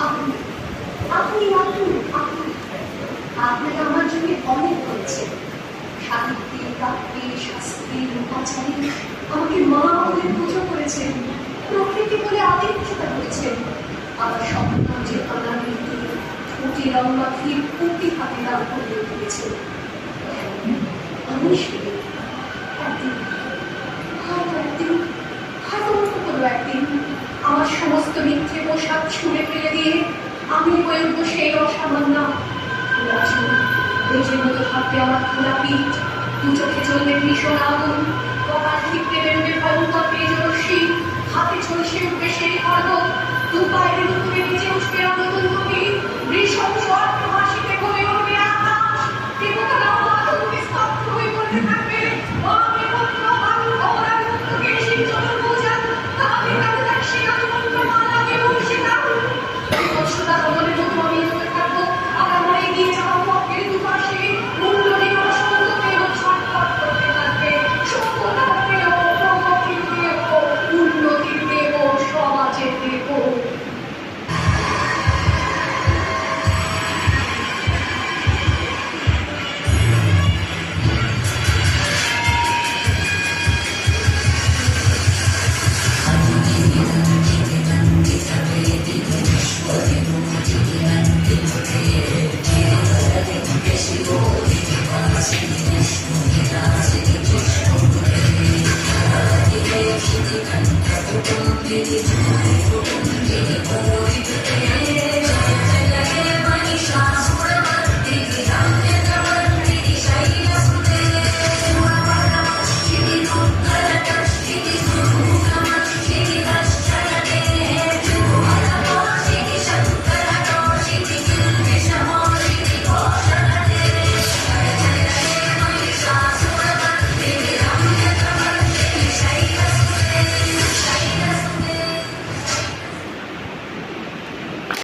আপনি আপনি আপনি আপনি আপনারা আমার জন্য অনেক করেছেন। সাহিত্যে, কাব্যে, শাস্ত্রে, লোকাচারে আমাকে মা বলে পুজো করেছেন, প্রকৃতি বলে আতিথ্যতা করেছেন। আমার স্বপ্ন যে আনাড়িতে ঠোঁটে রং মাখিয়ে পুঁটি হাতে দাম করিয়ে দিয়েছেন। আমি সেদিন একদিন, হয়তো কোনো একদিন আমার সমস্ত মিথ্যে পোশাক ছুঁড়ে ফেলে দিয়ে আমি হয়ে উঠবো সেই অসামান্য বেজের মতো থাকবে আমার খোলা পিঠ, দু চোখে চলবে ভীষণ আগুন, কপাল ঠিকতে বেরোবে ভয়ঙ্কর তেজরশ্মি, হাতে ঝলসে উঠবে সেই খড়গ, দু পায়ের উপরে নিচে উঠবে নতুন নদী, বৃষভ ঝড় হাসিতে ভরে উঠবে আকাশ, দেবতারা অবাধে স্তব্ধ হয়ে পড়তে থাকবে। আমি পুত্র আমি অপরাধ মুক্ত কেশী চতুর্ভুজান, আমি কাছে তার শিরাজ মন্ত্র মালাকে বসে থাকবো। বিপৎসতা ভ্রমণের মতো আমি হতে থাকবো। আর আমার এগিয়ে যাওয়া পথের দুপাশে মুন্ডলী অসংখ্য দেব ছটফট করতে থাকবে। সভ্যতার দেব, প্রগতির দেব, উন্নতির দেব, সমাজের দেব। Thank you.